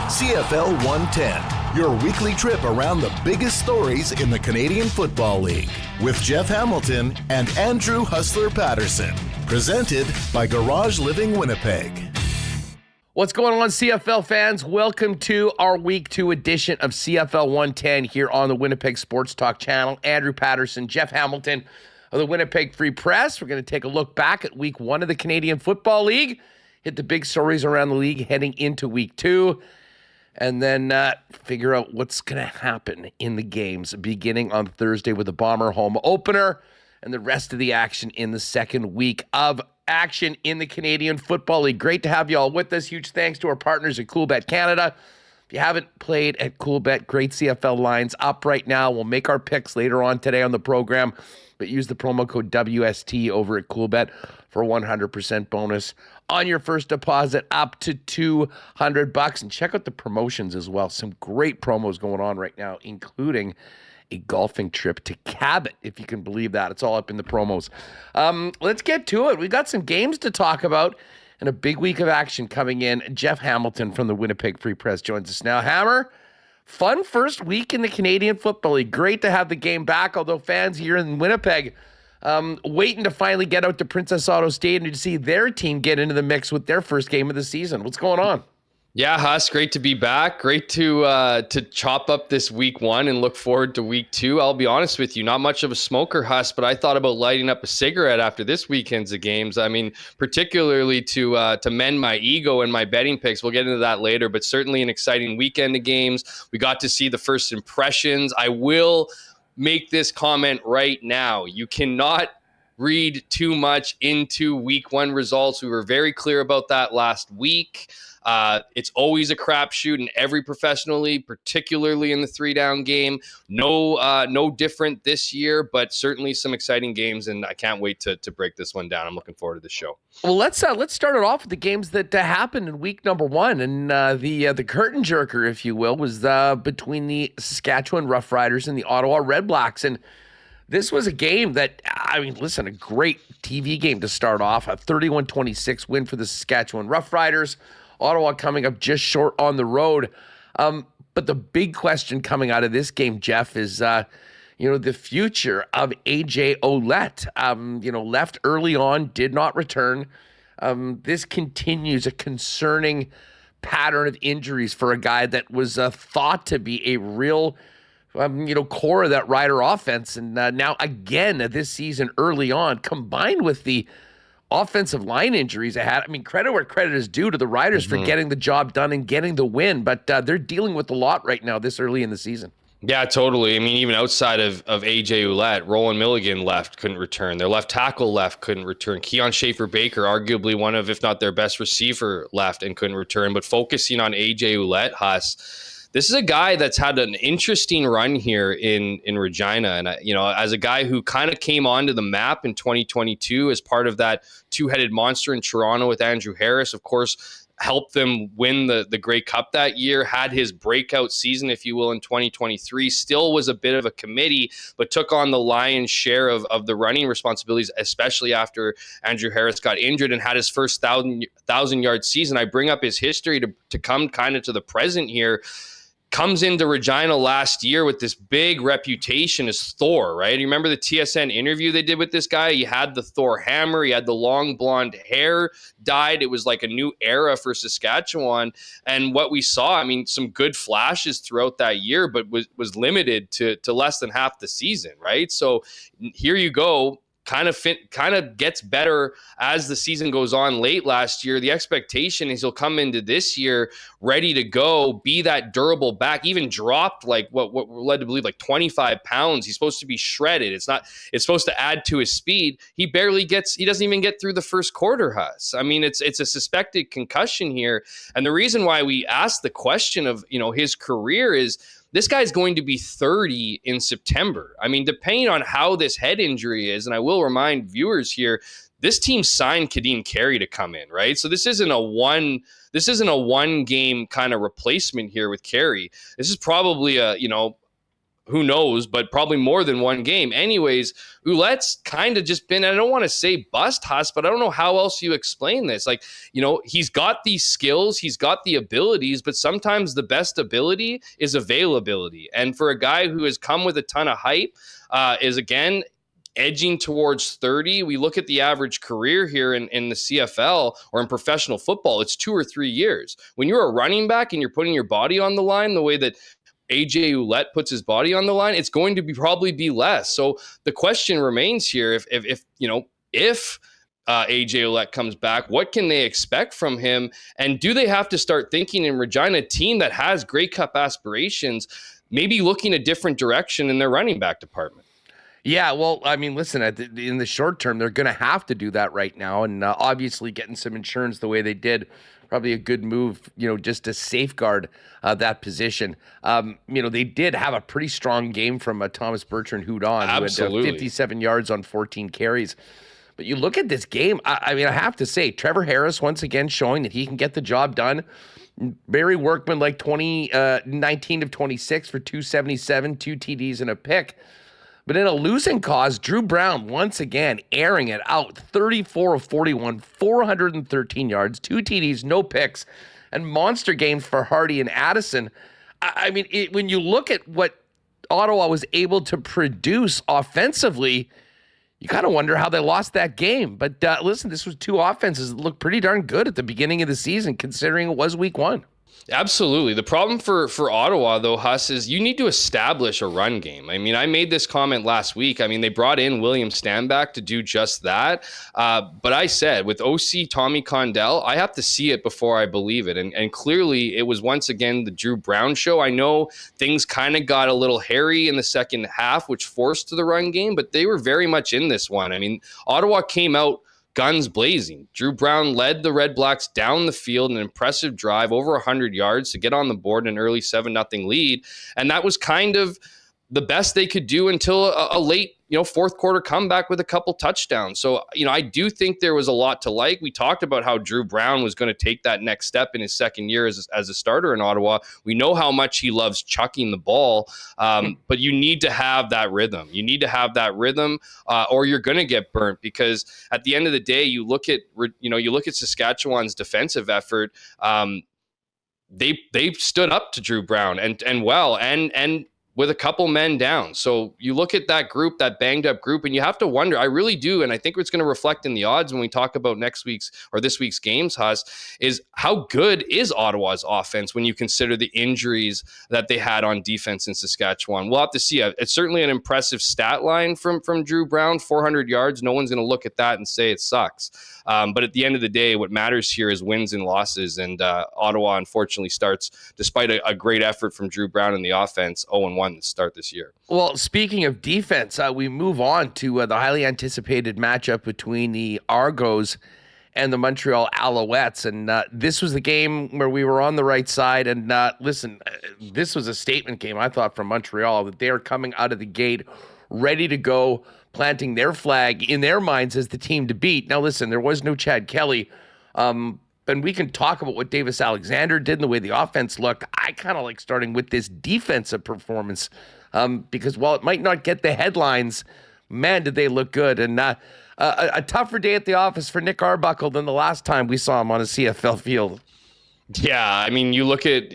CFL 110, your weekly trip around the biggest stories in the Canadian Football League with Jeff Hamilton and Andrew Hustler Paterson. Presented by Garage Living Winnipeg. What's going on, CFL fans? Welcome to our Week 2 edition of CFL 110 here on the Winnipeg Sports Talk channel. Andrew Paterson, Jeff Hamilton of the Winnipeg Free Press. We're going to take a look back at Week 1 of the Canadian Football League, hit the big stories around the league heading into Week 2, and then figure out what's going to happen in the games beginning on Thursday with the Bomber home opener and the rest of the action in the second week of action in the Canadian Football League. Great to have you all with us. Huge thanks to our partners at Coolbet Canada. If you haven't played at Coolbet, great CFL lines up right now. We'll make our picks later on today on the program, but use the promo code WST over at Coolbet for a 100% bonus on your first deposit up to $200. And check out the promotions as well. Some great promos going on right now, including a golfing trip to Cabot, if you can believe that. It's all up in the promos. Let's get to it. We've got some games to talk about and a big week of action coming in. Jeff Hamilton from the Winnipeg Free Press joins us now. Hammer, fun first week in the Canadian Football League. Great to have the game back, although fans here in Winnipeg waiting to finally get out to Princess Auto Stadium to see their team get into the mix with their first game of the season. What's going on? Yeah, Huss, great to be back. Great to chop up this week 1 and look forward to week 2. I'll be honest with you, not much of a smoker, Huss, but I thought about lighting up a cigarette after this weekend's of games. I mean, particularly to mend my ego and my betting picks. We'll get into that later, but certainly an exciting weekend of games. We got to see the first impressions. I will make this comment right now. You cannot read too much into week 1 results. We were very clear about that last week. It's always a crapshoot in every professional league, particularly in the 3-down game. No different this year, but certainly some exciting games, and I can't wait to break this one down. I'm looking forward to the show. Well, let's start it off with the games that happened in week number 1, and the curtain jerker, if you will, was between the Saskatchewan Roughriders and the Ottawa Redblacks, and this was a game that, I mean, listen, a great TV game to start off. A 31-26 win for the Saskatchewan Roughriders. Ottawa coming up just short on the road. But the big question coming out of this game, Jeff, is, the future of AJ Ouellette. Left early on, did not return. This continues a concerning pattern of injuries for a guy that was thought to be a real core of that Rider offense. And now again this season early on, combined with the offensive line injuries I had. I mean, credit where credit is due to the Riders for getting the job done and getting the win, but they're dealing with a lot right now this early in the season. Yeah, totally. I mean, even outside of AJ Ouellette, Roland Milligan left, couldn't return. Their left tackle left, couldn't return. Keon Schaefer-Baker, arguably one of, if not their best receiver, left and couldn't return. But focusing on AJ Ouellette, Huss, this is a guy that's had an interesting run here in Regina. And, as a guy who kind of came onto the map in 2022 as part of that two-headed monster in Toronto with Andrew Harris, of course, helped them win the Grey Cup that year, had his breakout season, if you will, in 2023, still was a bit of a committee, but took on the lion's share of the running responsibilities, especially after Andrew Harris got injured and had his first 1,000-yard season. I bring up his history to come kind of to the present here. Comes into Regina last year with this big reputation as Thor, right? You remember the TSN interview they did with this guy? He had the Thor hammer. He had the long blonde hair dyed. It was like a new era for Saskatchewan. And what we saw, I mean, some good flashes throughout that year, but was limited to less than half the season, right? So here you go. Kind of gets better as the season goes on. Late last year, the expectation is he'll come into this year ready to go, be that durable back, even dropped like what we're led to believe, like 25 pounds. He's supposed to be shredded. It's supposed to add to his speed. He doesn't even get through the first quarter, Huss. I mean, it's a suspected concussion here. And the reason why we asked the question of, his career is, this guy's going to be 30 in September. I mean, depending on how this head injury is, and I will remind viewers here, this team signed Kadeem Carey to come in, right? So this isn't a one game kind of replacement here with Carey. This is probably a who knows, but probably more than one game. Anyways, Ouellette's kind of just been, I don't want to say bust, Huss, but I don't know how else you explain this. Like, he's got these skills, he's got the abilities, but sometimes the best ability is availability. And for a guy who has come with a ton of hype, is again edging towards 30. We look at the average career here in the CFL or in professional football, it's 2 or 3 years. When you're a running back and you're putting your body on the line the way that AJ Ouellette puts his body on the line, it's going to probably be less. So the question remains here: if AJ Ouellette comes back, what can they expect from him? And do they have to start thinking in Regina, a team that has Grey Cup aspirations, maybe looking a different direction in their running back department? Yeah, well, I mean, listen, in the short term, they're going to have to do that right now. And obviously getting some insurance the way they did, probably a good move, just to safeguard that position. They did have a pretty strong game from Thomas Bertrand Houdon, Absolutely. who had 57 yards on 14 carries. But you look at this game, I have to say, Trevor Harris once again showing that he can get the job done. Barry Workman, 19 of 26 for 277, 2 TDs and a pick. But in a losing cause, Drew Brown once again airing it out, 34 of 41, 413 yards, 2 TDs, no picks, and monster games for Hardy and Addison. When you look at what Ottawa was able to produce offensively, you kind of wonder how they lost that game. But listen, this was 2 offenses that looked pretty darn good at the beginning of the season, considering it was week 1. Absolutely. The problem for Ottawa, though, Huss, is you need to establish a run game. I mean, I made this comment last week. I mean, they brought in William Stanback to do just that. But I said, with OC Tommy Condell, I have to see it before I believe it. And clearly, it was once again the Drew Brown show. I know things kind of got a little hairy in the second half, which forced the run game, but they were very much in this one. I mean, Ottawa came out guns blazing. Drew Brown led the Redblacks down the field, an impressive drive, over 100 yards to get on the board in an early 7-0 lead. And that was kind of the best they could do until a late, fourth quarter comeback with a couple touchdowns. So, I do think there was a lot to like. We talked about how Drew Brown was going to take that next step in his second year as a starter in Ottawa. We know how much he loves chucking the ball, but you need to have that rhythm. You need to have that rhythm, or you're going to get burnt, because at the end of the day, you look at Saskatchewan's defensive effort. They stood up to Drew Brown and well, and with a couple men down. So you look at that group, that banged up group, and you have to wonder, I really do, and I think it's going to reflect in the odds when we talk about next week's or this week's games, Huss, is how good is Ottawa's offense when you consider the injuries that they had on defense in Saskatchewan. We'll have to see. It's certainly an impressive stat line from Drew Brown, 400 yards. No one's going to look at that and say it sucks. But at the end of the day, what matters here is wins and losses, and Ottawa unfortunately starts, despite a great effort from Drew Brown in the offense, 0-1 to start this year. Well, speaking of defense, we move on to the highly anticipated matchup between the Argos and the Montreal Alouettes. And this was the game where we were on the right side. And listen, this was a statement game, I thought, from Montreal, that they are coming out of the gate ready to go, planting their flag in their minds as the team to beat. Now, listen, there was no Chad Kelly. And we can talk about what Davis Alexander did and the way the offense looked. I kind of like starting with this defensive performance because while it might not get the headlines, man, did they look good. And a tougher day at the office for Nick Arbuckle than the last time we saw him on a CFL field. Yeah, I mean, you look at,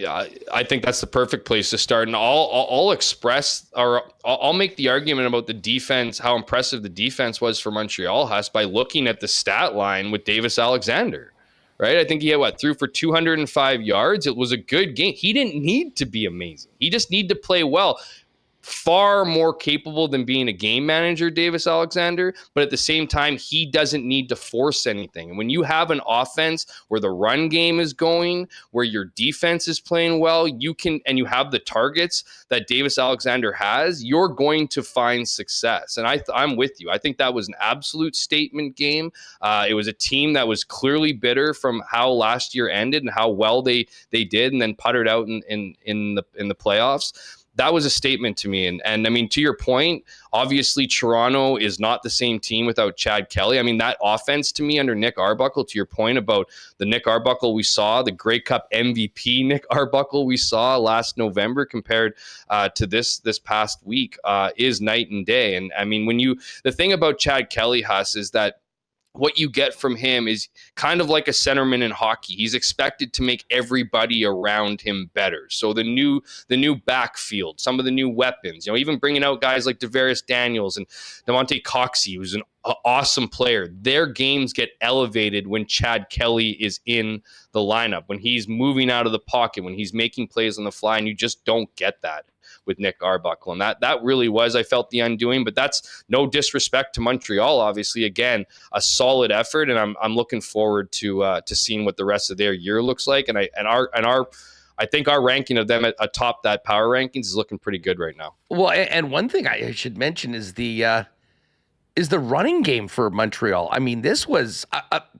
I think that's the perfect place to start. And I'll express, or I'll make the argument about the defense, how impressive the defense was for Montreal, Huss, by looking at the stat line with Davis Alexander. Right? I think he had threw for 205 yards. It was a good game. He didn't need to be amazing. He just needed to play well. Far more capable than being a game manager, Davis Alexander, but at the same time, he doesn't need to force anything. And when you have an offense where the run game is going, where your defense is playing well, you have the targets that Davis Alexander has, you're going to find success. And I'm with you. I think that was an absolute statement game. It was a team that was clearly bitter from how last year ended and how well they did, and then puttered out in the playoffs. that was a statement to me. And I mean, to your point, obviously Toronto is not the same team without Chad Kelly. I mean, that offense to me under Nick Arbuckle, to your point about the Nick Arbuckle we saw, the Grey Cup MVP Nick Arbuckle we saw last November compared to this past week is night and day. And I mean, the thing about Chad Kelly, Huss, is that what you get from him is kind of like a centerman in hockey. He's expected to make everybody around him better. So the new backfield, some of the new weapons, even bringing out guys like Devarius Daniels and Devontae Coxey, who's an awesome player. Their games get elevated when Chad Kelly is in the lineup, when he's moving out of the pocket, when he's making plays on the fly, and you just don't get that with Nick Arbuckle. And that really was, I felt, the undoing. But that's no disrespect to Montreal, obviously. Again, a solid effort, and I'm looking forward to seeing what the rest of their year looks like. And I think our ranking of them atop that power rankings is looking pretty good right now. Well, and one thing I should mention is the running game for Montreal. I mean, this was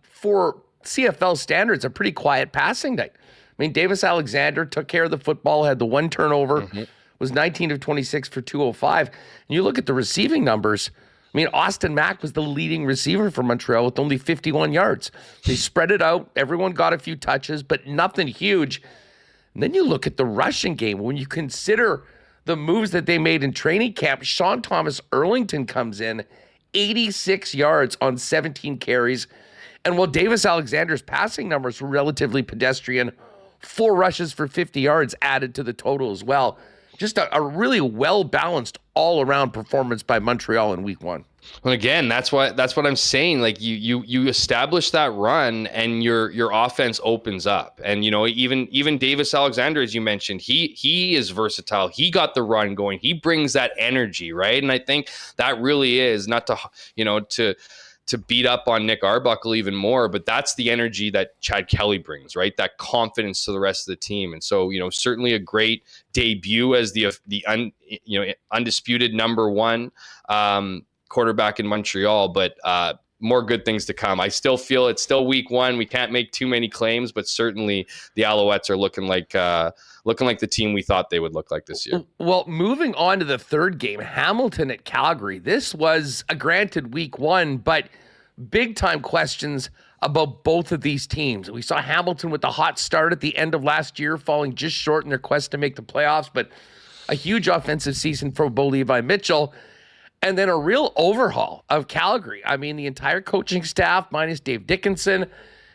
for CFL standards a pretty quiet passing night. I mean, Davis Alexander took care of the football, had the one turnover. Mm-hmm. Was 19 of 26 for 205. And you look at the receiving numbers. I mean, Austin Mack was the leading receiver for Montreal with only 51 yards. They spread it out. Everyone got a few touches, but nothing huge. And then you look at the rushing game. When you consider the moves that they made in training camp, Sean Thomas Erlington comes in 86 yards on 17 carries. And while Davis Alexander's passing numbers were relatively pedestrian, 4 rushes for 50 yards added to the total as well. Just a really well-balanced all-around performance by Montreal in week 1. And again, that's what I'm saying. Like you establish that run and your offense opens up. And even Davis Alexander, as you mentioned, he is versatile. He got the run going. He brings that energy, right? And I think that really is not to beat up on Nick Arbuckle even more, but that's the energy that Chad Kelly brings, right? That confidence to the rest of the team. And so, certainly a great debut as the undisputed number 1 quarterback in Montreal, but more good things to come. I still feel it's still week 1. We can't make too many claims, but certainly the Alouettes are looking like the team we thought they would look like this year. Well, moving on to the third game, Hamilton at Calgary. This was a granted week 1, but big time questions about both of these teams. We saw Hamilton with the hot start at the end of last year, falling just short in their quest to make the playoffs, but a huge offensive season for Bo Levi Mitchell. And then a real overhaul of Calgary. I mean, the entire coaching staff minus Dave Dickinson,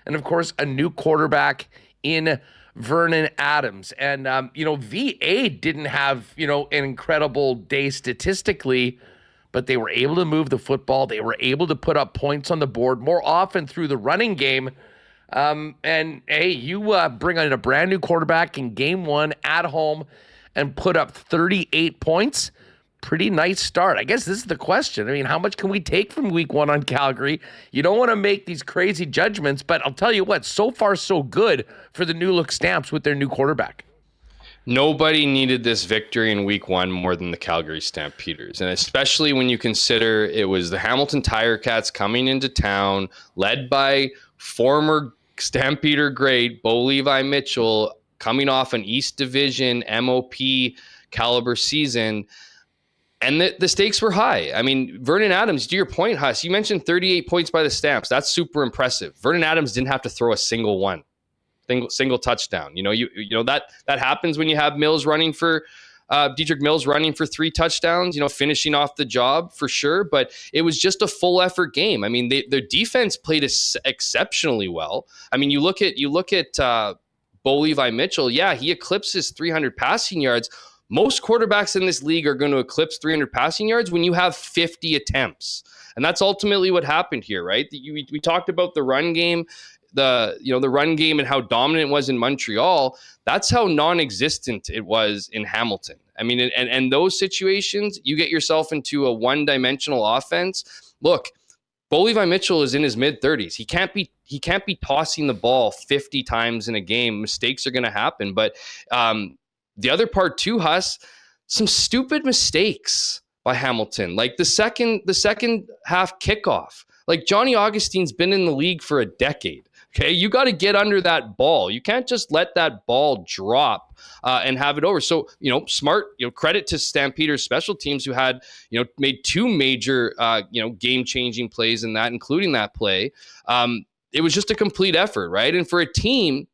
and of course, a new quarterback in Vernon Adams. And, VA didn't have, an incredible day statistically, but they were able to move the football. They were able to put up points on the board more often through the running game. And, hey, you bring in a brand new quarterback in game 1 at home and put up 38 points. Pretty nice start. I guess this is the question. I mean, how much can we take from week 1 on Calgary? You don't want to make these crazy judgments, but I'll tell you what, so far so good for the new look Stamps with their new quarterback. Nobody needed this victory in week 1 more than the Calgary Stampeders. And especially when you consider it was the Hamilton Tiger Cats coming into town, led by former Stampeder great Bo Levi Mitchell, coming off an East Division MOP caliber season. And the stakes were high. I mean, Vernon Adams, to your point, Huss, you mentioned 38 points by the Stamps. That's super impressive. Vernon Adams didn't have to throw a single touchdown. That happens when you have Mills running for Dietrich Mills running for 3 touchdowns, finishing off the job for sure. But it was just a full effort game. I mean, their defense played exceptionally well. I mean, you look at Bo Levi Mitchell. Yeah, he eclipses 300 passing yards. Most quarterbacks in this league are going to eclipse 300 passing yards when you have 50 attempts. And that's ultimately what happened here, right? We talked about the run game, the run game and how dominant it was in Montreal. That's how non-existent it was in Hamilton. I mean, and those situations, you get yourself into a one-dimensional offense. Look, Bo Levi Mitchell is in his mid-30s. He can't be tossing the ball 50 times in a game. Mistakes are going to happen, but the other part too, Huss, some stupid mistakes by Hamilton. Like the second half kickoff. Like Johnny Augustine's been in the league for a decade. Okay, you got to get under that ball. You can't just let that ball drop and have it over. So, smart, credit to Stampeders special teams who had, made two major, game-changing plays in that, including that play. It was just a complete effort, right? And for a team,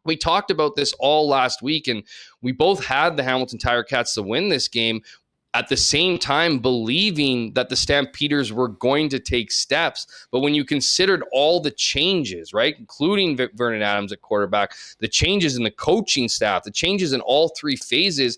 we talked about this all last week, and we both had the Hamilton Tiger Cats to win this game, at the same time believing that the Stampeders were going to take steps. But when you considered all the changes, right, including Vernon Adams at quarterback, the changes in the coaching staff, the changes in all three phases,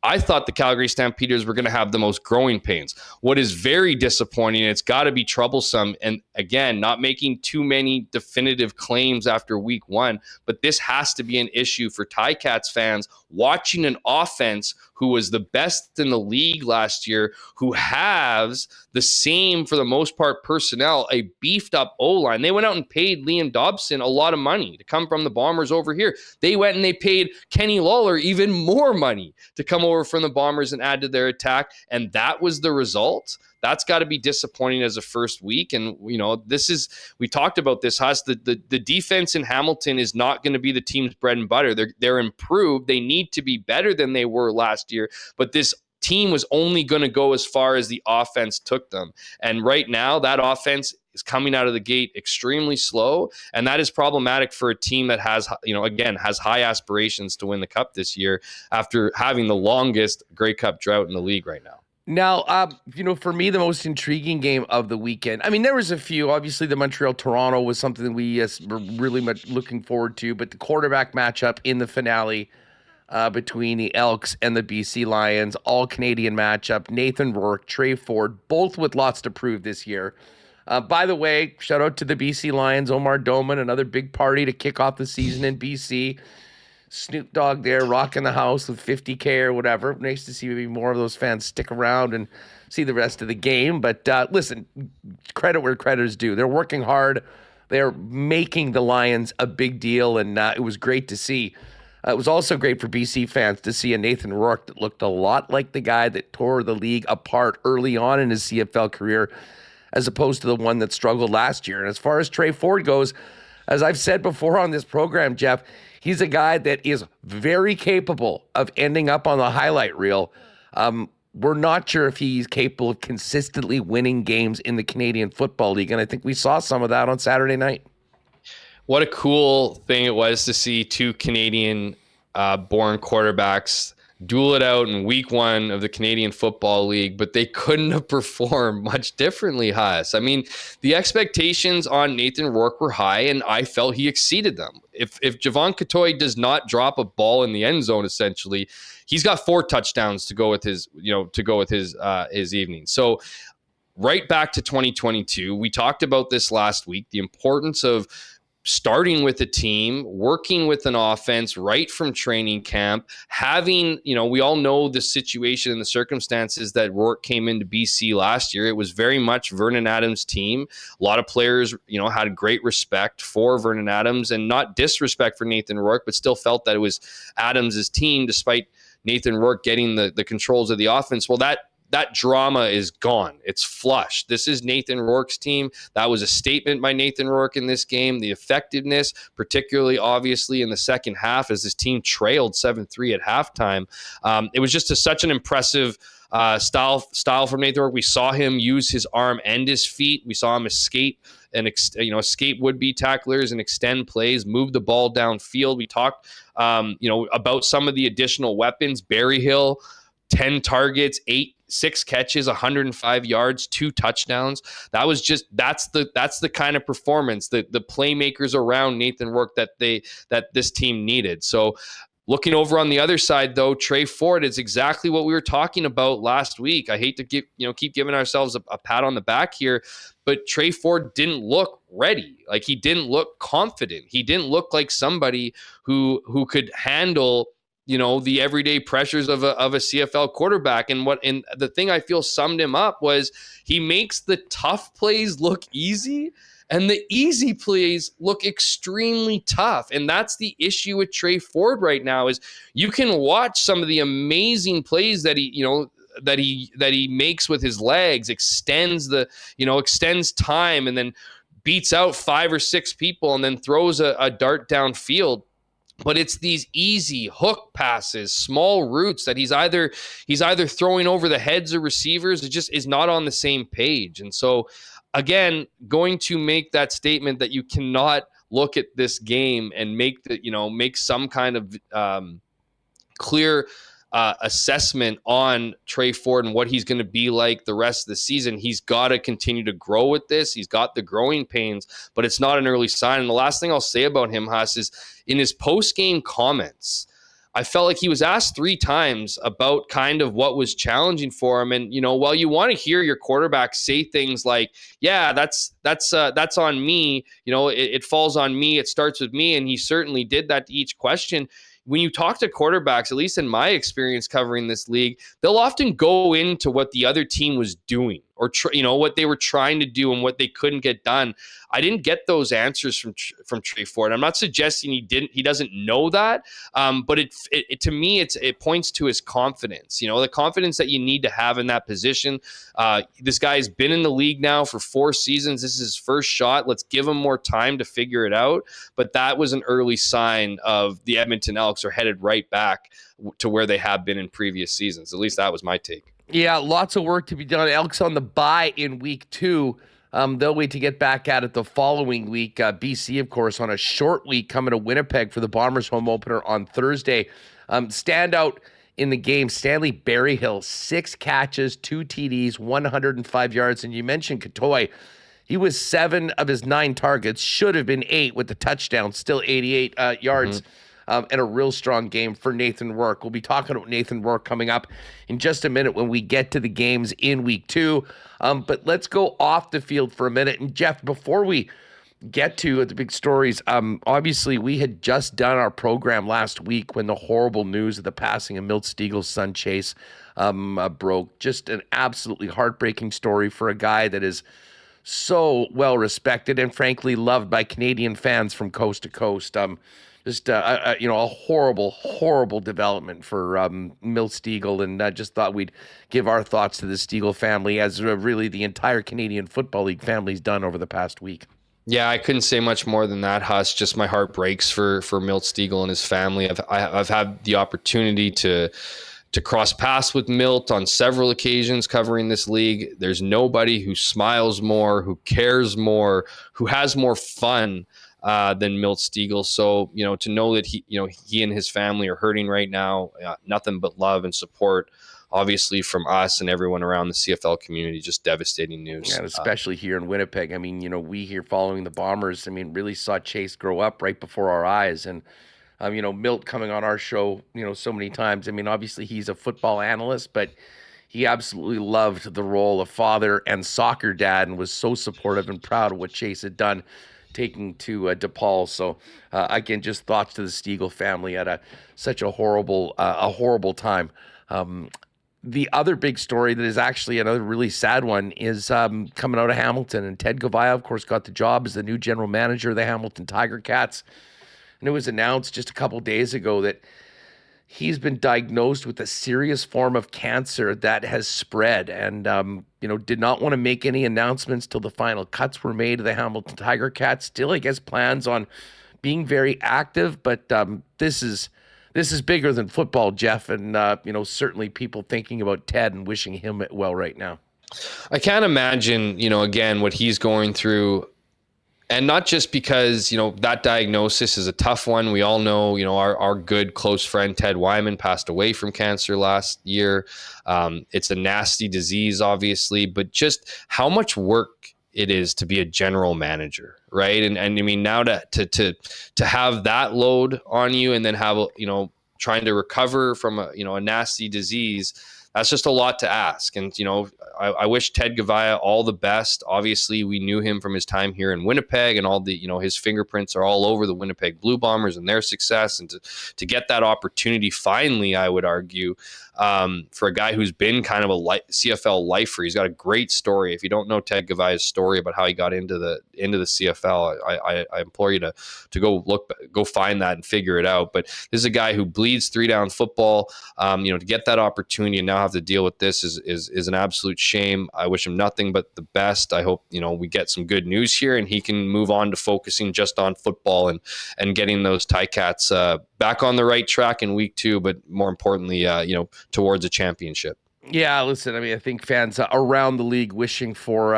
I thought the Calgary Stampeders were going to have the most growing pains. What is very disappointing, and it's got to be troublesome, and again, not making too many definitive claims after week one, but this has to be an issue for Ticats fans watching an offense who was the best in the league last year, who has the same, for the most part, personnel, a beefed up O-line. They went out and paid Liam Dobson a lot of money to come from the Bombers over here. They went and they paid Kenny Lawler even more money to come over from the Bombers and add to their attack, and that was the result. That's got to be disappointing as a first week. And, we talked about this, Huss, the defense in Hamilton is not going to be the team's bread and butter. They're improved. They need to be better than they were last year. But this team was only going to go as far as the offense took them. And right now, that offense is coming out of the gate extremely slow. And that is problematic for a team that has, has high aspirations to win the Cup this year after having the longest Grey Cup drought in the league right now. Now, for me, the most intriguing game of the weekend, I mean, there was a few. Obviously, the Montreal-Toronto was something that we were really much looking forward to, but the quarterback matchup in the finale between the Elks and the BC Lions, all-Canadian matchup, Nathan Rourke, Trey Ford, both with lots to prove this year. By the way, shout out to the BC Lions, Omar Doman, another big party to kick off the season in BC. Snoop Dogg there rocking the house with 50K or whatever. Nice to see maybe more of those fans stick around and see the rest of the game. But listen, credit where credit is due. They're working hard. They're making the Lions a big deal, and it was great to see. It was also great for BC fans to see a Nathan Rourke that looked a lot like the guy that tore the league apart early on in his CFL career, as opposed to the one that struggled last year. And as far as Trey Ford goes, as I've said before on this program, Jeff, he's a guy that is very capable of ending up on the highlight reel. We're not sure if he's capable of consistently winning games in the Canadian Football League, and I think we saw some of that on Saturday night. What a cool thing it was to see two Canadian born quarterbacks duel it out in week one of the Canadian Football League, but they couldn't have performed much differently, Haas. I mean, the expectations on Nathan Rourke were high, and I felt he exceeded them. If Javon Catoy does not drop a ball in the end zone, essentially, he's got 4 touchdowns to go with his evening. So right back to 2022, we talked about this last week, the importance of starting with a team, working with an offense right from training camp, having, we all know the situation and the circumstances that Rourke came into BC last year. It was very much Vernon Adams' team. A lot of players, had great respect for Vernon Adams and not disrespect for Nathan Rourke, but still felt that it was Adams' team despite Nathan Rourke getting the controls of the offense. Well, that drama is gone. It's flushed. This is Nathan Rourke's team. That was a statement by Nathan Rourke in this game. The effectiveness, particularly obviously in the second half as this team trailed 7-3 at halftime. It was just such an impressive style from Nathan Rourke. We saw him use his arm and his feet. We saw him escape would-be tacklers and extend plays, move the ball downfield. We talked, about some of the additional weapons. Berryhill, 10 targets, 6 catches, 105 yards, 2 touchdowns. That's the kind of performance that the playmakers around Nathan Rourke that this team needed. So looking over on the other side, though, Trey Ford is exactly what we were talking about last week. I hate to keep giving ourselves a pat on the back here, but Trey Ford didn't look ready. Like, he didn't look confident. He didn't look like somebody who could handle the everyday pressures of a CFL quarterback. And the thing I feel summed him up was he makes the tough plays look easy and the easy plays look extremely tough. And that's the issue with Trey Ford right now is you can watch some of the amazing plays that he makes with his legs, extends time, and then beats out 5 or 6 people and then throws a dart downfield. But it's these easy hook passes, small routes that he's either throwing over the heads of receivers. It just is not on the same page. And so, again, going to make that statement that you cannot look at this game and make some kind of clear assessment on Trey Ford and what he's going to be like the rest of the season. He's got to continue to grow with this. He's got the growing pains, but it's not an early sign. And the last thing I'll say about him, Huss, is in his post-game comments, I felt like he was asked 3 times about kind of what was challenging for him. And, while you want to hear your quarterback say things like, yeah, that's on me, it falls on me, it starts with me. And he certainly did that to each question. When you talk to quarterbacks, at least in my experience covering this league, they'll often go into what the other team was doing or what they were trying to do and what they couldn't get done. I didn't get those answers from Trey Ford. I'm not suggesting he doesn't know that, but it to me it points to his confidence. The confidence that you need to have in that position. This guy's been in the league now for 4 seasons. This is his first shot. Let's give him more time to figure it out. But that was an early sign of the Edmonton Elks are headed right back to where they have been in previous seasons. At least that was my take. Yeah, lots of work to be done. Elks on the bye in week 2. They'll wait to get back at it the following week. BC, of course, on a short week coming to Winnipeg for the Bombers home opener on Thursday. Standout in the game, Stanley Berryhill, 6 catches, 2 TDs, 105 yards. And you mentioned Katoy. He was 7 of his 9 targets, should have been 8 with the touchdown, still 88 yards. And a real strong game for Nathan Rourke. We'll be talking about Nathan Rourke coming up in just a minute when we get to the games in week 2. But let's go off the field for a minute. And Jeff, before we get to the big stories, obviously we had just done our program last week when the horrible news of the passing of Milt Stiegel's son Chase broke. Just an absolutely heartbreaking story for a guy that is so well respected and frankly loved by Canadian fans from coast to coast. Just a horrible development for Milt Stiegel, and I just thought we'd give our thoughts to the Stiegel family, as really the entire Canadian Football League family's done over the past week. Yeah, I couldn't say much more than that, Huss. Just my heart breaks for Milt Stiegel and his family. I've had the opportunity to cross paths with Milt on several occasions covering this league. There's nobody who smiles more, who cares more, who has more fun than Milt Stiegel. So, to know that he and his family are hurting right now, nothing but love and support, obviously, from us and everyone around the CFL community. Just devastating news. Yeah, especially here in Winnipeg. I mean, we here following the Bombers, really saw Chase grow up right before our eyes. And, Milt coming on our show, so many times. Obviously he's a football analyst, but he absolutely loved the role of father and soccer dad and was so supportive and proud of what Chase had done taking to DePaul. So again, just thoughts to the Stiegel family at such a horrible time. The other big story that is actually another really sad one is coming out of Hamilton, and Ted Goveia, of course, got the job as the new general manager of the Hamilton Tiger Cats. And it was announced just a couple days ago that he's been diagnosed with a serious form of cancer that has spread, and did not want to make any announcements till the final cuts were made of the Hamilton Tiger Cats. Still, I guess, plans on being very active, but this is bigger than football, Jeff, and certainly people thinking about Ted and wishing him well right now. I can't imagine, again, what he's going through. And not just because, that diagnosis is a tough one. We all know, our good close friend Ted Wyman passed away from cancer last year. It's a nasty disease, obviously, but just how much work it is to be a general manager, right? And now to have that load on you and then have, trying to recover from a nasty disease, that's just a lot to ask. And, I wish Ted Goveia all the best. Obviously, we knew him from his time here in Winnipeg, and all the, his fingerprints are all over the Winnipeg Blue Bombers and their success. And to get that opportunity finally, I would argue, for a guy who's been kind of a CFL lifer. He's got a great story. If you don't know Ted Goveia's story about how he got into the CFL, I implore you to go find that and figure it out. But this is a guy who bleeds 3-down football. To get that opportunity and now have to deal with this is an absolute shame. I wish him nothing but the best. I hope we get some good news here and he can move on to focusing just on football and getting those Ticats back on the right track in week 2, but more importantly, towards a championship. Yeah, listen, I mean, I think fans around the league wishing for,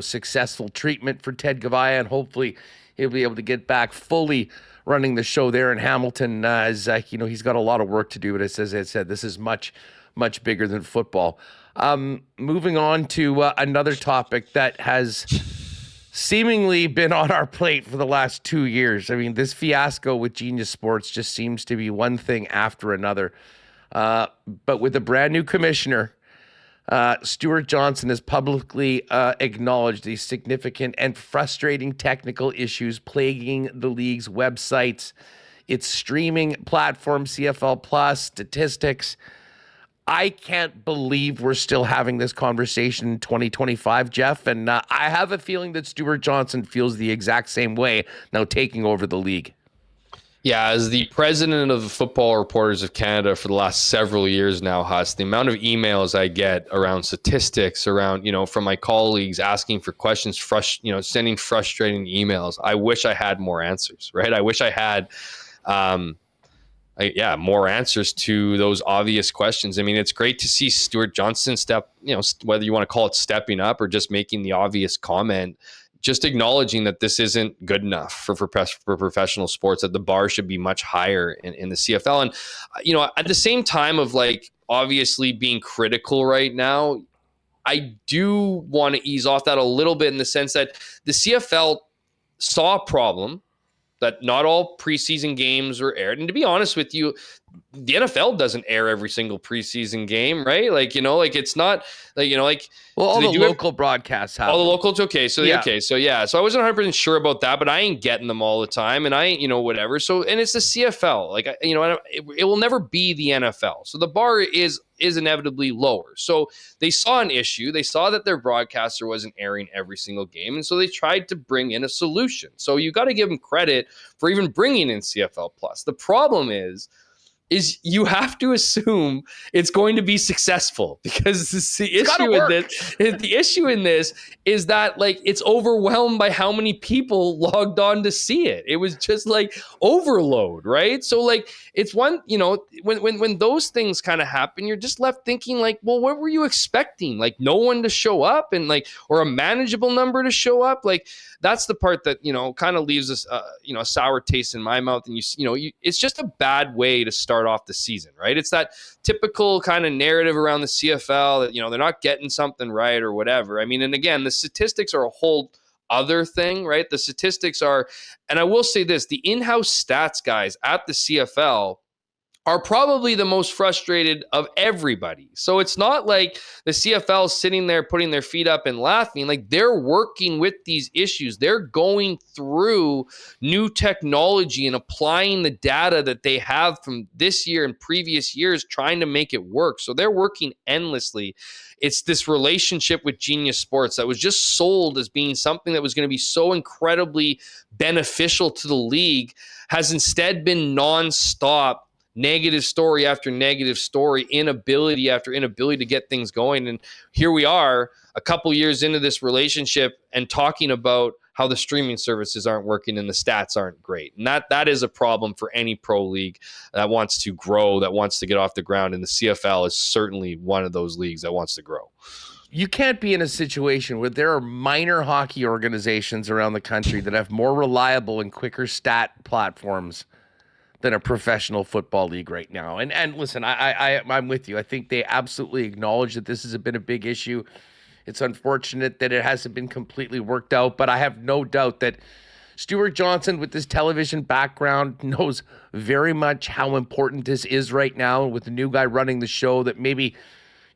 successful treatment for Ted Goveia, and hopefully he'll be able to get back fully running the show there in Hamilton, as he's got a lot of work to do, but as I said, this is much, much bigger than football. Moving on to another topic that has seemingly been on our plate for the last 2 years. I mean, this fiasco with Genius Sports just seems to be one thing after another. But with a brand new commissioner, Stuart Johnson has publicly acknowledged the significant and frustrating technical issues plaguing the league's websites, its streaming platform, CFL Plus, statistics. I can't believe we're still having this conversation in 2025, Jeff. And I have a feeling that Stuart Johnson feels the exact same way now taking over the league. Yeah, as the president of the Football Reporters of Canada for the last several years now, Huss, the amount of emails I get around statistics, around, from my colleagues asking for questions, sending frustrating emails. I wish I had more answers, right? I wish I had, more answers to those obvious questions. I mean, it's great to see Stuart Johnson whether you want to call it stepping up or just making the obvious comment, just acknowledging that this isn't good enough for professional sports, that the bar should be much higher in the CFL. And, at the same time of obviously being critical right now, I do want to ease off that a little bit in the sense that the CFL saw a problem that not all preseason games were aired. And to be honest with you, the NFL doesn't air every single preseason game, right? It's not well, all the local broadcasts have all the locals. Okay. So, yeah. So I wasn't 100% sure about that, but I ain't getting them all the time and I ain't, whatever. So, and it's the CFL, it will never be the NFL. So the bar is inevitably lower. So they saw an issue. They saw that their broadcaster wasn't airing every single game. And so they tried to bring in a solution. So you got to give them credit for even bringing in CFL Plus. The problem is you have to assume it's going to be successful because the issue in this is that it's overwhelmed by how many people logged on to see it. It was just overload, right? So it's one, when those things kind of happen, you're just left thinking well, what were you expecting? No one to show up and or a manageable number to show up? That's the part that, kind of leaves us, a sour taste in my mouth. And it's just a bad way to start off the season, right? It's that typical kind of narrative around the CFL that, they're not getting something right or whatever. I mean, and again, the statistics are a whole other thing, right? The statistics are, and I will say this, the in-house stats guys at the CFL are probably the most frustrated of everybody. So it's not like the CFL is sitting there putting their feet up and laughing. They're working with these issues. They're going through new technology and applying the data that they have from this year and previous years, trying to make it work. So they're working endlessly. It's this relationship with Genius Sports that was just sold as being something that was going to be so incredibly beneficial to the league, has instead been nonstop negative story after negative story, inability after inability to get things going. And here we are a couple years into this relationship and talking about how the streaming services aren't working and the stats aren't great. And that is a problem for any pro league that wants to grow, that wants to get off the ground. And the CFL is certainly one of those leagues that wants to grow. You can't be in a situation where there are minor hockey organizations around the country that have more reliable and quicker stat platforms than a professional football league right now. And listen, I'm with you. I think they absolutely acknowledge that this has been a big issue. It's unfortunate that it hasn't been completely worked out, but I have no doubt that Stuart Johnson, with his television background, knows very much how important this is right now with the new guy running the show that maybe,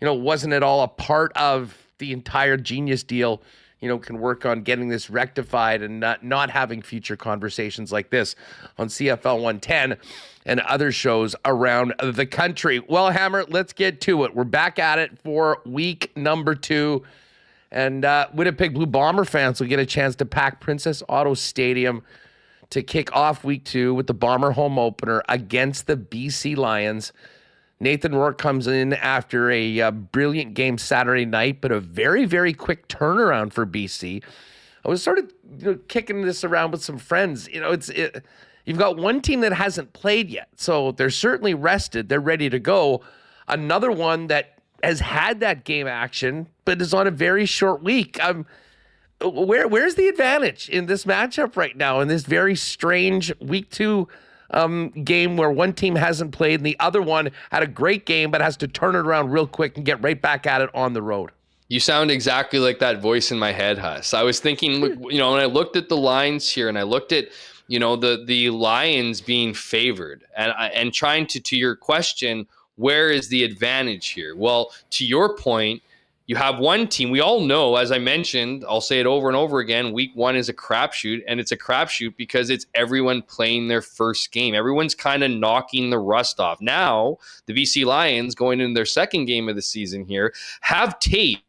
wasn't at all a part of the entire Genius deal. can work on getting this rectified and not having future conversations like this on CFL 110 and other shows around the country. Well, Hammer, let's get to it. We're back at it for week number 2. And Winnipeg Blue Bomber fans will get a chance to pack Princess Auto Stadium to kick off week 2 with the Bomber home opener against the BC Lions. Nathan Rourke comes in after a brilliant game Saturday night, but a very, very quick turnaround for BC. I was sort of kicking this around with some friends. You've got one team that hasn't played yet, so they're certainly rested. They're ready to go. Another one that has had that game action, but is on a very short week. Where's the advantage in this matchup right now, in this very strange week 2 game where one team hasn't played and the other one had a great game but has to turn it around real quick and get right back at it on the road? You sound exactly like that voice in my head, Huss. I was thinking, when I looked at the lines here and I looked at, the Lions being favored and trying to your question, where is the advantage here? Well, to your point, you have one team. We all know, as I mentioned, I'll say it over and over again, week 1 is a crapshoot, and it's a crapshoot because it's everyone playing their first game. Everyone's kind of knocking the rust off. Now, the BC Lions, going into their second game of the season here, have tape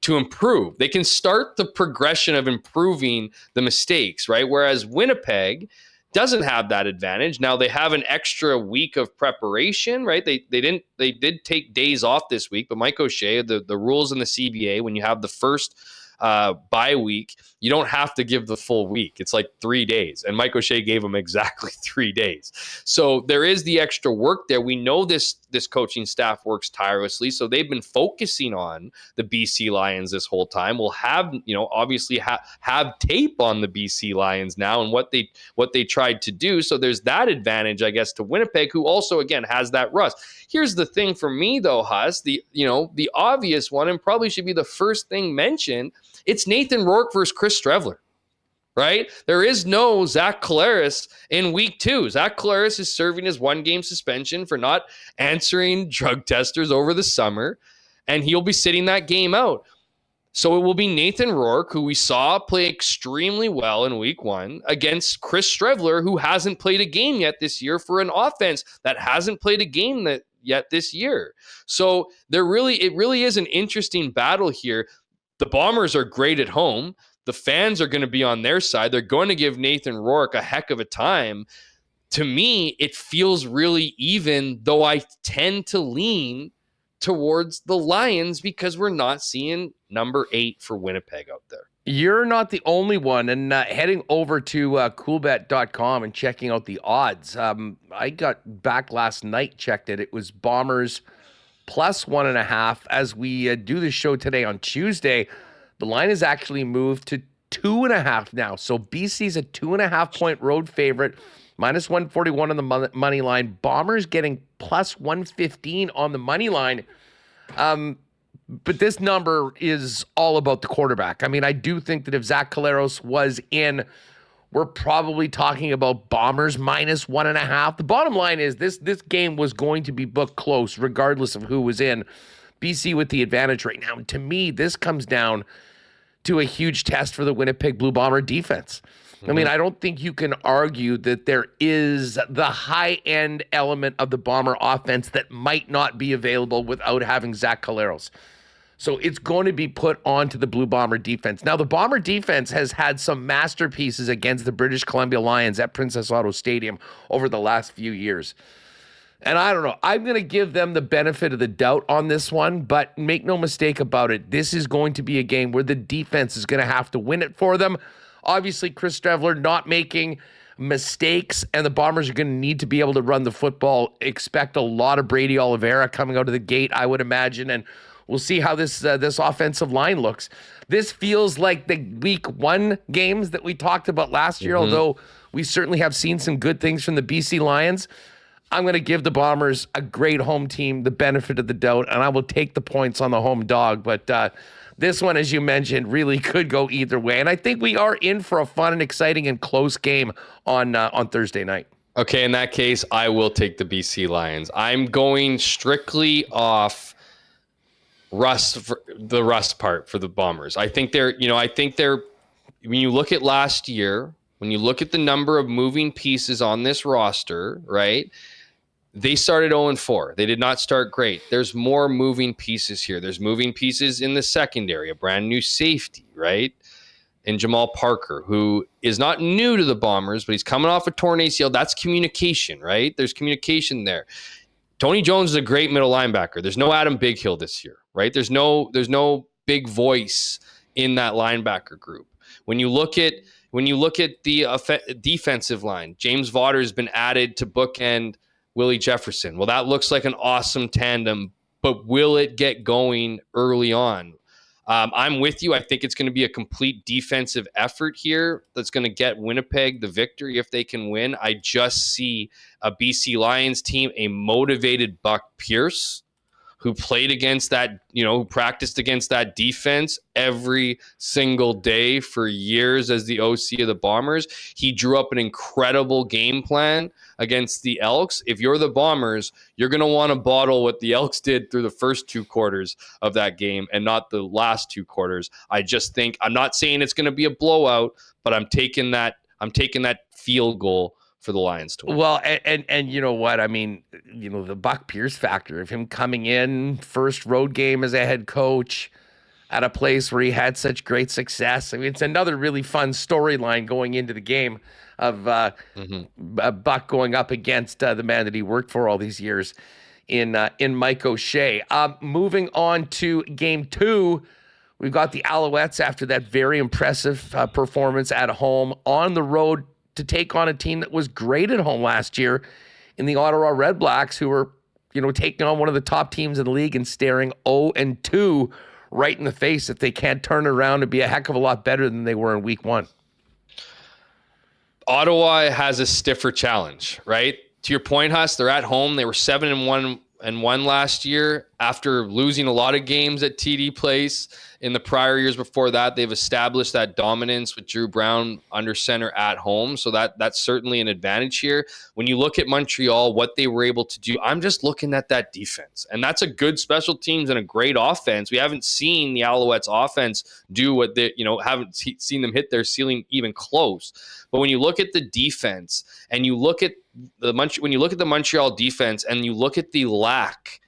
to improve. They can start the progression of improving the mistakes, right? Whereas Winnipeg doesn't have that advantage. Now they have an extra week of preparation, right? They did take days off this week, but Mike O'Shea, the rules in the CBA, when you have the first bye week, you don't have to give the full week. It's like 3 days. And Mike O'Shea gave him exactly 3 days. So there is the extra work there. We know this coaching staff works tirelessly. So they've been focusing on the BC Lions this whole time. We'll have, obviously have tape on the BC Lions now and what they tried to do. So there's that advantage, I guess, to Winnipeg, who also, again, has that rust. Here's the thing for me, though, Huss, the obvious one, and probably should be the first thing mentioned, it's Nathan Rourke versus Chris Streveler, right? There is no Zach Collaros in week 2. Zach Collaros is serving his 1-game suspension for not answering drug testers over the summer, and he'll be sitting that game out. So it will be Nathan Rourke, who we saw play extremely well in week 1, against Chris Streveler, who hasn't played a game yet this year for an offense that hasn't played a game yet this year. So it really is an interesting battle here. The Bombers are great at home. The fans are going to be on their side. They're going to give Nathan Rourke a heck of a time. To me, it feels really even, though I tend to lean towards the Lions because we're not seeing number 8 for Winnipeg out there. You're not the only one. And heading over to coolbet.com and checking out the odds. I got back last night, checked it. It was Bombers plus 1.5. As we do the show today on Tuesday, the line is actually moved to 2.5 now. So BC's a 2.5-point road favorite, minus 141 on the money line. Bombers getting plus 115 on the money line. But this number is all about the quarterback. I mean, I do think that if Zach Collaros was in, we're probably talking about Bombers minus 1.5. The bottom line is this game was going to be booked close regardless of who was in. BC with the advantage right now. And to me, this comes down to a huge test for the Winnipeg Blue Bomber defense. I mean, I don't think you can argue that there is the high-end element of the Bomber offense that might not be available without having Zach Collaros. So it's going to be put onto the Blue Bomber defense. Now, the Bomber defense has had some masterpieces against the British Columbia Lions at Princess Auto Stadium over the last few years. And I don't know. I'm going to give them the benefit of the doubt on this one, but make no mistake about it. This is going to be a game where the defense is going to have to win it for them. Obviously, Chris Streveler not making mistakes, and the Bombers are going to need to be able to run the football. Expect a lot of Brady Oliveira coming out of the gate, I would imagine, and we'll see how this offensive line looks. This feels like the week 1 games that we talked about last year, although we certainly have seen some good things from the BC Lions. I'm going to give the Bombers, a great home team, the benefit of the doubt, and I will take the points on the home dog. But this one, as you mentioned, really could go either way. And I think we are in for a fun and exciting and close game on Thursday night. Okay, in that case, I will take the BC Lions. I'm going strictly off the rust part for the Bombers. I think they're when you look at last year, when you look at the number of moving pieces on this roster, right? They started 0-4. They did not start great. There's more moving pieces here. There's moving pieces in the secondary, a brand new safety, right? And Jamal Parker, who is not new to the Bombers, but he's coming off a torn ACL. That's communication, right? There's communication there. Tony Jones is a great middle linebacker. There's no Adam Bighill this year, right? There's no big voice in that linebacker group. When you look at the defensive line, James Vaughter has been added to bookend Willie Jefferson. Well, that looks like an awesome tandem, but will it get going early on? I'm with you. I think it's going to be a complete defensive effort here that's going to get Winnipeg the victory if they can win. I just see a BC Lions team, a motivated Buck Pierce, who played against that, who practiced against that defense every single day for years as the OC of the Bombers. He drew up an incredible game plan against the Elks. If you're the Bombers, you're going to want to bottle what the Elks did through the first 2 quarters of that game and not the last 2 quarters. I just think, I'm not saying it's going to be a blowout, but I'm taking that field goal for the Lions to win. Well, and you know what? I mean, the Buck Pierce factor of him coming in, first road game as a head coach at a place where he had such great success. I mean, it's another really fun storyline going into the game of Buck going up against the man that he worked for all these years in Mike O'Shea. Moving on to game 2, we've got the Alouettes after that very impressive performance at home on the road to take on a team that was great at home last year in the Ottawa Redblacks, who were, taking on one of the top teams in the league and staring 0-2 right in the face if they can't turn it around and be a heck of a lot better than they were in week 1. Ottawa has a stiffer challenge, right? To your point, Huss, they're at home. They were 7-1 last year after losing a lot of games at TD Place. In the prior years before that, they've established that dominance with Drew Brown under center at home. So that's certainly an advantage here. When you look at Montreal, what they were able to do, I'm just looking at that defense. And that's a good special teams and a great offense. We haven't seen the Alouettes offense do what they, haven't seen them hit their ceiling even close. But when you look at the defense and you look at when you look at the Montreal defense and you look at the lack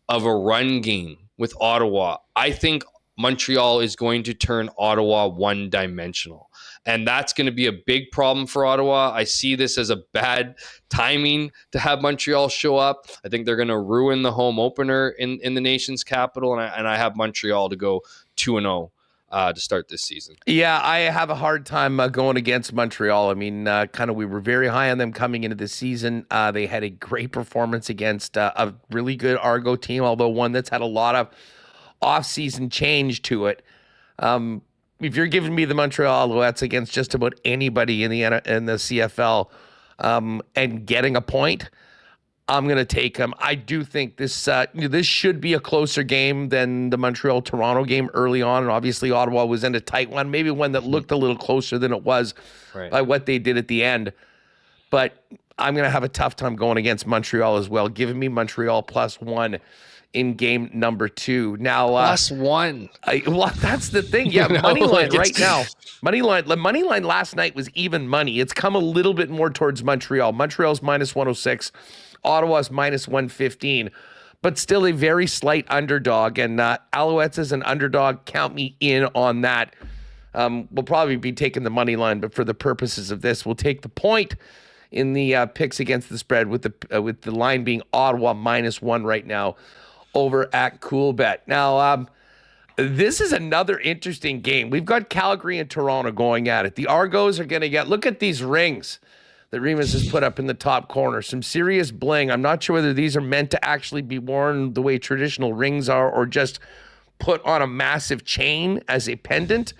of a run game with Ottawa, I think Montreal is going to turn Ottawa one-dimensional. And that's going to be a big problem for Ottawa. I see this as a bad timing to have Montreal show up. I think they're going to ruin the home opener in the nation's capital. And I have Montreal to go 2-0 to start this season. Yeah, I have a hard time going against Montreal. I mean, we were very high on them coming into the season. They had a great performance against a really good Argo team, although one that's had a lot of off-season change to it. If you're giving me the Montreal Alouettes against just about anybody in the CFL and getting a point, I'm going to take them. I do think this should be a closer game than the Montreal-Toronto game early on, and obviously Ottawa was in a tight one, maybe one that looked a little closer than it was by what they did at the end. But I'm going to have a tough time going against Montreal as well, giving me Montreal +1 in game number 2. Now, +1. Well, that's the thing. Yeah, money line right now. Money line last night was even money. It's come a little bit more towards Montreal. Montreal's -106. Ottawa's -115. But still a very slight underdog. And Alouettes as an underdog, count me in on that. We'll probably be taking the money line, but for the purposes of this, we'll take the point in the picks against the spread with the line being Ottawa -1 right now over at CoolBet. Now, this is another interesting game. We've got Calgary and Toronto going at it. The Argos are going to look at these rings that Remus has put up in the top corner. Some serious bling. I'm not sure whether these are meant to actually be worn the way traditional rings are or just put on a massive chain as a pendant.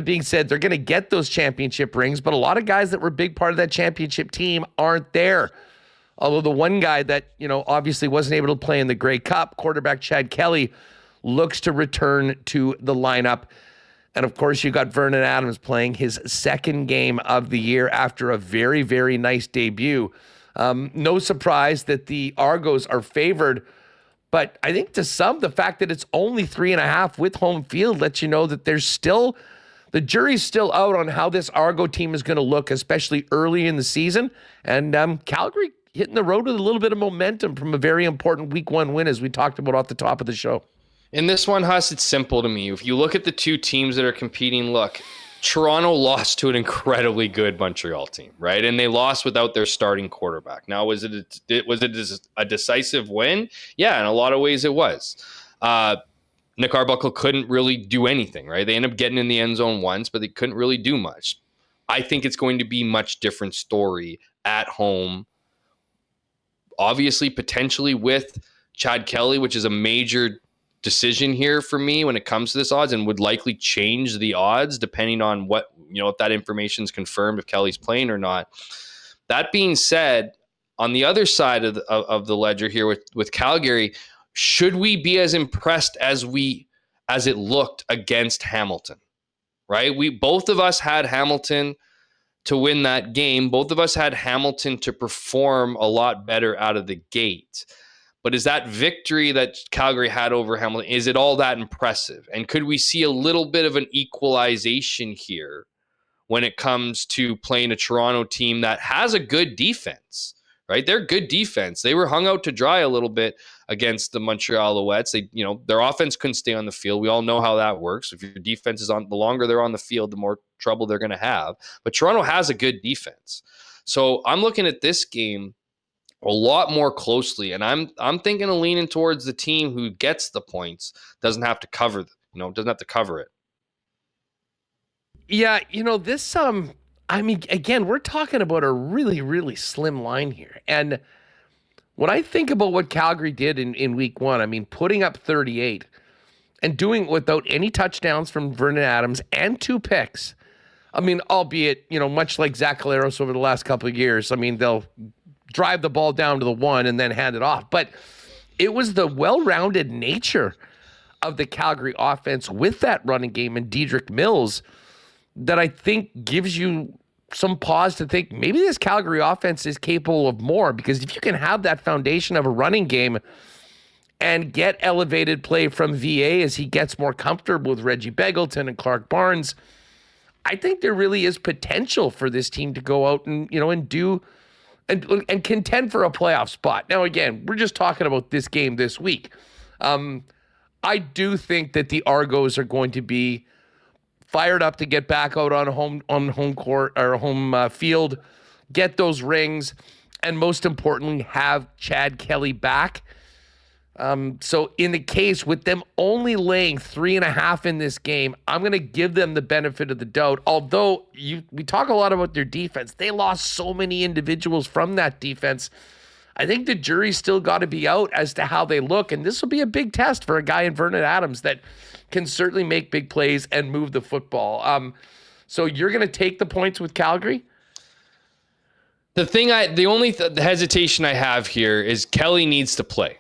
Being said, they're going to get those championship rings, but a lot of guys that were a big part of that championship team aren't there. Although the one guy that, obviously wasn't able to play in the Grey Cup, quarterback Chad Kelly, looks to return to the lineup. And of course, you got Vernon Adams playing his second game of the year after a very, very nice debut. No surprise that the Argos are favored But I think to some, the fact that it's only 3.5 with home field lets you know that the jury's still out on how this Argo team is going to look, especially early in the season. And Calgary hitting the road with a little bit of momentum from a very important week 1 win, as we talked about off the top of the show. In this one, Huss, it's simple to me. If you look at the two teams that are competing, look, Toronto lost to an incredibly good Montreal team, right? And they lost without their starting quarterback. Now, was it a decisive win? Yeah, in a lot of ways it was. Nick Arbuckle couldn't really do anything, right? They ended up getting in the end zone once, but they couldn't really do much. I think it's going to be a much different story at home. Obviously, potentially with Chad Kelly, which is a major decision here for me when it comes to this odds, and would likely change the odds depending on what, if that information is confirmed, if Kelly's playing or not. That being said, on the other side of the ledger here with Calgary, should we be as impressed as it looked against Hamilton, right? Both of us had Hamilton to win that game. Both of us had Hamilton to perform a lot better out of the gate. But is that victory that Calgary had over Hamilton, is it all that impressive? And could we see a little bit of an equalization here when it comes to playing a Toronto team that has a good defense, right? They're good defense. They were hung out to dry a little bit against the Montreal Alouettes. Their offense couldn't stay on the field. We all know how that works. If your defense is on, the longer they're on the field, the more trouble they're going to have. But Toronto has a good defense. So I'm looking at this game a lot more closely, and I'm thinking of leaning towards the team who gets the points, doesn't have to cover it. Yeah, this again, we're talking about a really, really slim line here. And when I think about what Calgary did in week 1, putting up 38 and doing without any touchdowns from Vernon Adams and 2 picks. Albeit, much like Zach Collaros over the last couple of years, they'll drive the ball down to the 1 and then hand it off. But it was the well-rounded nature of the Calgary offense with that running game and Dedrick Mills that I think gives you some pause to think maybe this Calgary offense is capable of more, because if you can have that foundation of a running game and get elevated play from VA as he gets more comfortable with Reggie Begelton and Clark Barnes, I think there really is potential for this team to go out and do and contend for a playoff spot. Now, again, we're just talking about this game this week. I do think that the Argos are going to be fired up to get back out on home court or home field, get those rings, and most importantly, have Chad Kelly back. So in the case with them only laying 3.5 in this game, I'm going to give them the benefit of the doubt. Although we talk a lot about their defense, they lost so many individuals from that defense. I think the jury's still got to be out as to how they look, and this will be a big test for a guy in Vernon Adams that can certainly make big plays and move the football. So you're going to take the points with Calgary? The only hesitation I have here is Kelly needs to play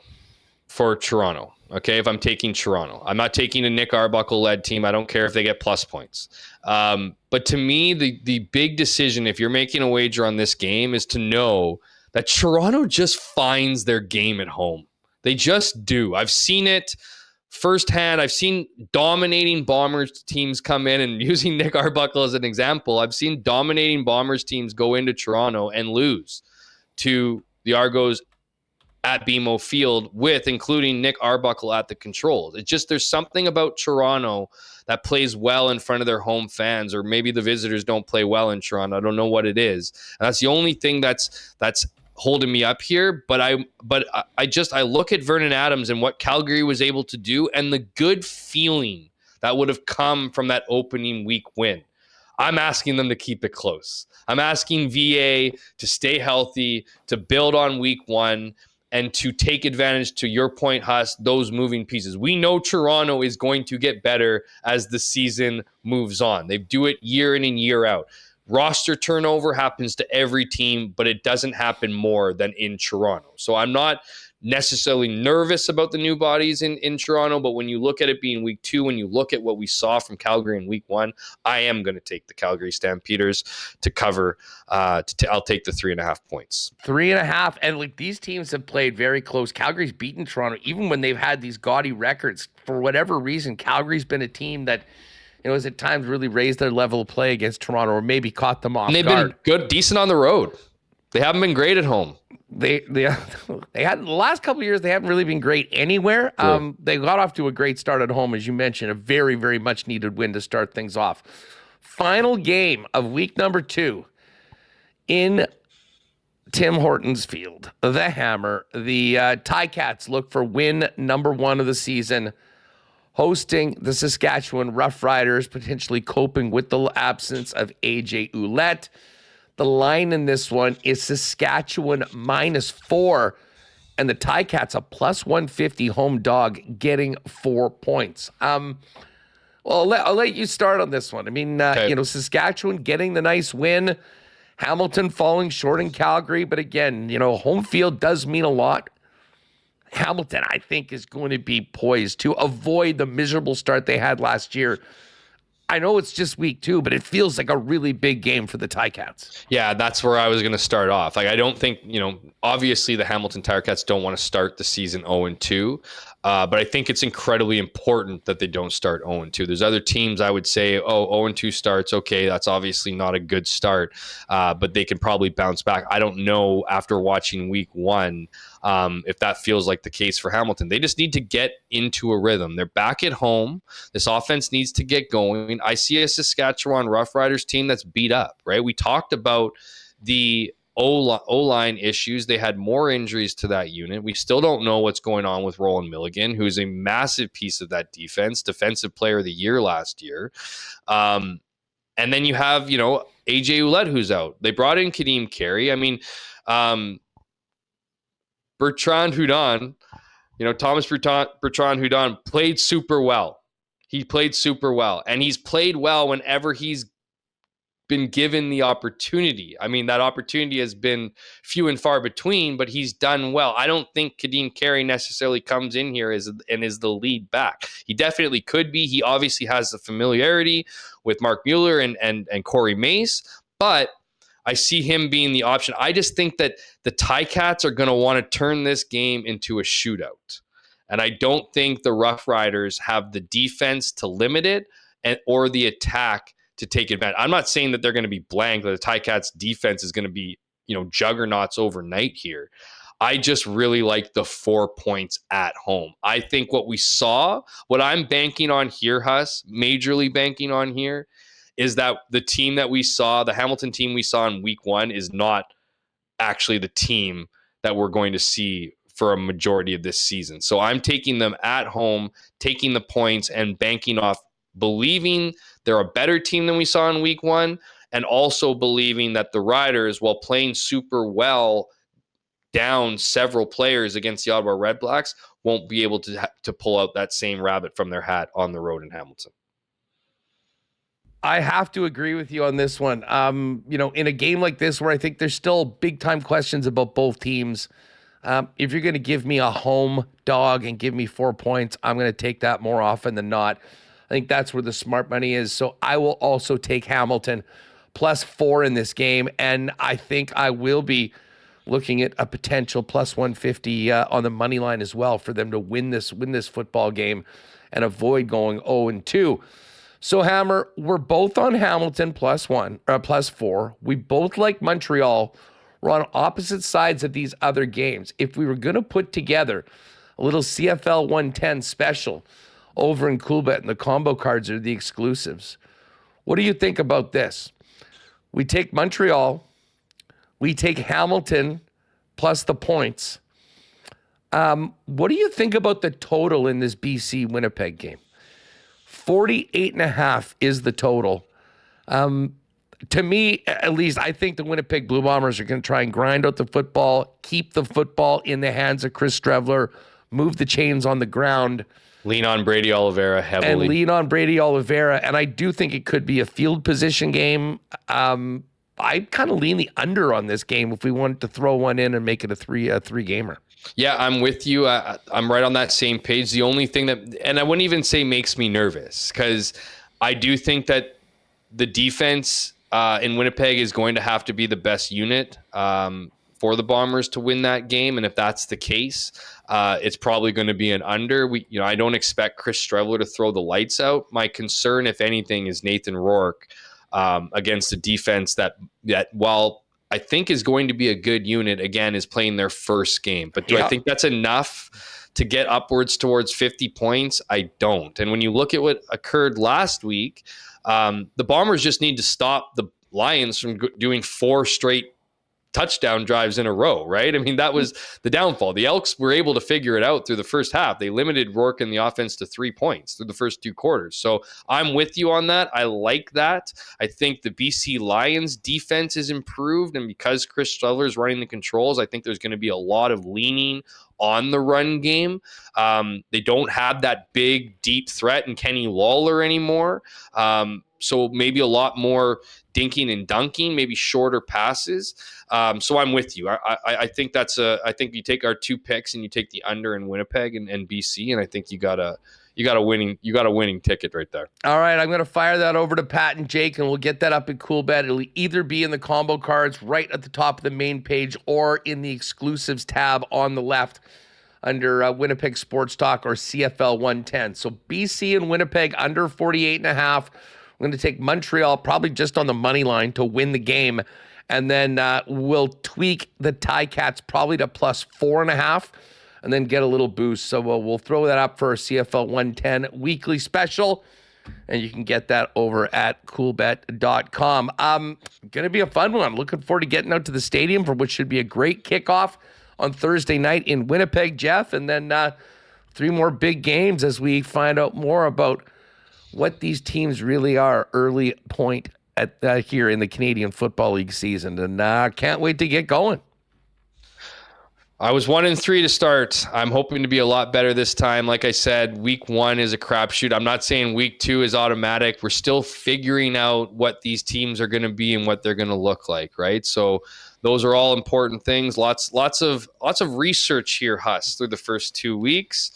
for Toronto. Okay, if I'm taking Toronto, I'm not taking a Nick Arbuckle-led team. I don't care if they get plus points. But to me, the big decision, if you're making a wager on this game, is to know that Toronto just finds their game at home. They just do. I've seen it firsthand. I've seen dominating Bombers teams come in, and using Nick Arbuckle as an example, I've seen dominating Bombers teams go into Toronto and lose to the Argos at BMO Field with including Nick Arbuckle at the controls. It's just, there's something about Toronto that plays well in front of their home fans, or maybe the visitors don't play well in Toronto. I don't know what it is. And that's the only thing that's holding me up here. But I look at Vernon Adams and what Calgary was able to do and the good feeling that would have come from that opening week win. I'm asking them to keep it close. I'm asking VA to stay healthy, to build on week 1, and to take advantage, to your point, Huss, those moving pieces. We know Toronto is going to get better as the season moves on. They do it year in and year out. Roster turnover happens to every team, but it doesn't happen more than in Toronto. So I'm not necessarily nervous about the new bodies in Toronto, but when you look at it being week 2, when you look at what we saw from Calgary in week 1, I am going to take the Calgary Stampeders to cover. I'll take the 3.5 points. 3.5, and like these teams have played very close. Calgary's beaten Toronto, even when they've had these gaudy records. For whatever reason, Calgary's been a team that, has at times really raised their level of play against Toronto, or maybe caught them off guard. And they've been good, decent on the road. They haven't been great at home. They had the last couple of years. They haven't really been great anywhere. They got off to a great start at home, as you mentioned, a very, very much needed win to start things off. Final game of week number 2 in Tim Hortons Field, the Hammer. The Ticats look for win number 1 of the season, hosting the Saskatchewan Roughriders, potentially coping with the absence of AJ Ouellette. The line in this one is Saskatchewan -4, and the Ticats a +150 home dog, getting 4 points. Well, I'll let you start on this one. I mean, okay. Saskatchewan getting the nice win, Hamilton falling short in Calgary, but again, home field does mean a lot. Hamilton, I think, is going to be poised to avoid the miserable start they had last year. I know it's just week 2, but it feels like a really big game for the Ticats. Yeah, that's where I was going to start off. Like, I don't think, obviously the Hamilton Ticats don't want to start the season 0-2, but I think it's incredibly important that they don't start 0-2. There's other teams I would say, 0-2 starts, okay, that's obviously not a good start, but they can probably bounce back. I don't know after watching week 1 if that feels like the case for Hamilton. They just need to get into a rhythm. They're back at home. This offense needs to get going. I see a Saskatchewan Roughriders team that's beat up, right? We talked about the O-line issues. They had more injuries to that unit. We still don't know what's going on with Roland Milligan, who's a massive piece of that defense, defensive player of the year last year. And then you have, AJ Ouellette, who's out. They brought in Kadeem Carey. I mean, Bertrand Hudon, Thomas Bertrand Hudon played super well. He played super well, and he's played well whenever he's been given the opportunity. I mean, that opportunity has been few and far between, but he's done well. I don't think Kadeem Carey necessarily comes in here and is the lead back. He definitely could be. He obviously has the familiarity with Mark Mueller and Corey Mace, but I see him being the option. I just think that the Ticats are going to want to turn this game into a shootout. And I don't think the Roughriders have the defense to limit it or the attack to take advantage. I'm not saying that they're going to be blank, that the Ticats defense is going to be, juggernauts overnight here. I just really like the 4 points at home. I think what I'm banking on here, Huss, majorly banking on here, is that the team that we saw, the Hamilton team we saw in week 1, is not actually the team that we're going to see for a majority of this season. So I'm taking them at home, taking the points, and banking off believing they're a better team than we saw in week 1, and also believing that the Riders, while playing super well, down several players against the Ottawa Redblacks, won't be able to pull out that same rabbit from their hat on the road in Hamilton. I have to agree with you on this one. In a game like this where I think there's still big time questions about both teams, if you're going to give me a home dog and give me 4 points, I'm going to take that more often than not. I think that's where the smart money is. So I will also take Hamilton +4 in this game. And I think I will be looking at a potential +150 on the money line as well for them to win this football game and avoid going 0-2. So, Hammer, we're both on Hamilton +4. We both like Montreal. We're on opposite sides of these other games. If we were going to put together a little CFL 110 special over in Coolbet, and the combo cards are the exclusives, what do you think about this? We take Montreal. We take Hamilton plus the points. What do you think about the total in this BC-Winnipeg game? 48.5 is the total. To me, at least, I think the Winnipeg Blue Bombers are going to try and grind out the football, keep the football in the hands of Chris Strevler, move the chains on the ground. Lean on Brady Oliveira heavily. And lean on Brady Oliveira. And I do think it could be a field position game. I kind of lean the under on this game if we wanted to throw one in and make it a three gamer. Yeah, I'm with you. I'm right on that same page. The only thing that, and I wouldn't even say makes me nervous, because I do think that the defense in Winnipeg is going to have to be the best unit for the Bombers to win that game. And if that's the case, it's probably going to be an under. I don't expect Chris Streveler to throw the lights out. My concern, if anything, is Nathan Rourke against a defense that while I think is going to be a good unit, again, is playing their first game. But do I think that's enough to get upwards towards 50 points? I don't. And when you look at what occurred last week, the Bombers just need to stop the Lions from doing 4 straight touchdown drives in a row, right? I mean, that was the downfall. The Elks were able to figure it out through the first half. They limited Rourke and the offense to 3 points through the first 2 quarters. So I'm with you on that. I like that. I think the BC Lions defense is improved, and because Chris Streveler is running the controls, I think there's going to be a lot of leaning on the run game. They don't have that big, deep threat in Kenny Lawler anymore. So maybe a lot more dinking and dunking, maybe shorter passes. So I'm with you. I think I think you take our 2 picks and you take the under in Winnipeg and BC, and I think you got a winning ticket right there. All right, I'm going to fire that over to Pat and Jake, and we'll get that up in Coolbet. It'll either be in the combo cards right at the top of the main page or in the exclusives tab on the left under Winnipeg Sports Talk or CFL 110. So BC and Winnipeg under 48.5. I'm going to take Montreal probably just on the money line to win the game. And then we'll tweak the Ticats probably to plus 4.5 and then get a little boost. So we'll throw that up for a CFL 110 weekly special. And you can get that over at coolbet.com. Going to be a fun one. Looking forward to getting out to the stadium for what should be a great kickoff on Thursday night in Winnipeg, Jeff. And then 3 more big games as we find out more about what these teams really are early point at here in the Canadian Football League season. And can't wait to get going. I was 1-3 to start. I'm hoping to be a lot better this time. Like I said, week 1 is a crapshoot. I'm not saying week 2 is automatic. We're still figuring out what these teams are going to be and what they're going to look like, right? So those are all important things. Lots of research here, Huss, through the first 2 weeks.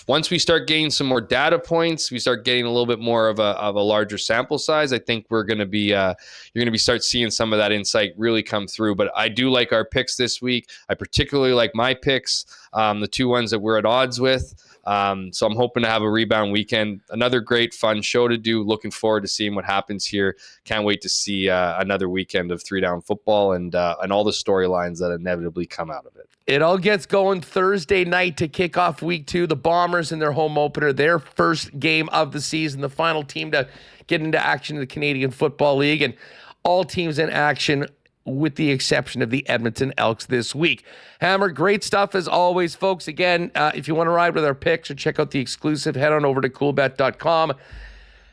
Once we start getting some more data points, we start getting a little bit more of a larger sample size. I think we're going to be you're going to be start seeing some of that insight really come through. But I do like our picks this week. I particularly like my picks, the 2 ones that we're at odds with. So I'm hoping to have a rebound weekend. Another great fun show to do. Looking forward to seeing what happens here. Can't wait to see another weekend of 3-down football and all the storylines that inevitably come out of it. It all gets going Thursday night to kick off week 2. The Bombers in their home opener, their first game of the season, the final team to get into action in the Canadian Football League, and all teams in action with the exception of the Edmonton Elks this week. Hammer, great stuff as always, folks. Again, if you want to ride with our picks or check out the exclusive, head on over to coolbet.com.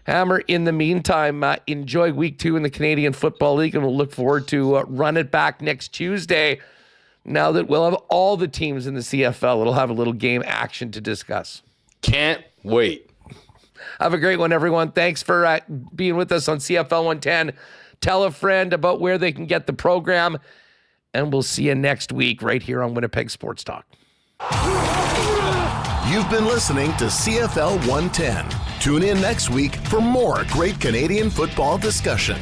Hammer, in the meantime, enjoy week 2 in the Canadian Football League, and we'll look forward to run it back next Tuesday. Now that we'll have all the teams in the CFL, it'll have a little game action to discuss. Can't wait. Have a great one, everyone. Thanks for being with us on CFL 110. Tell a friend about where they can get the program, and we'll see you next week right here on Winnipeg Sports Talk. You've been listening to CFL 110. Tune in next week for more great Canadian football discussion.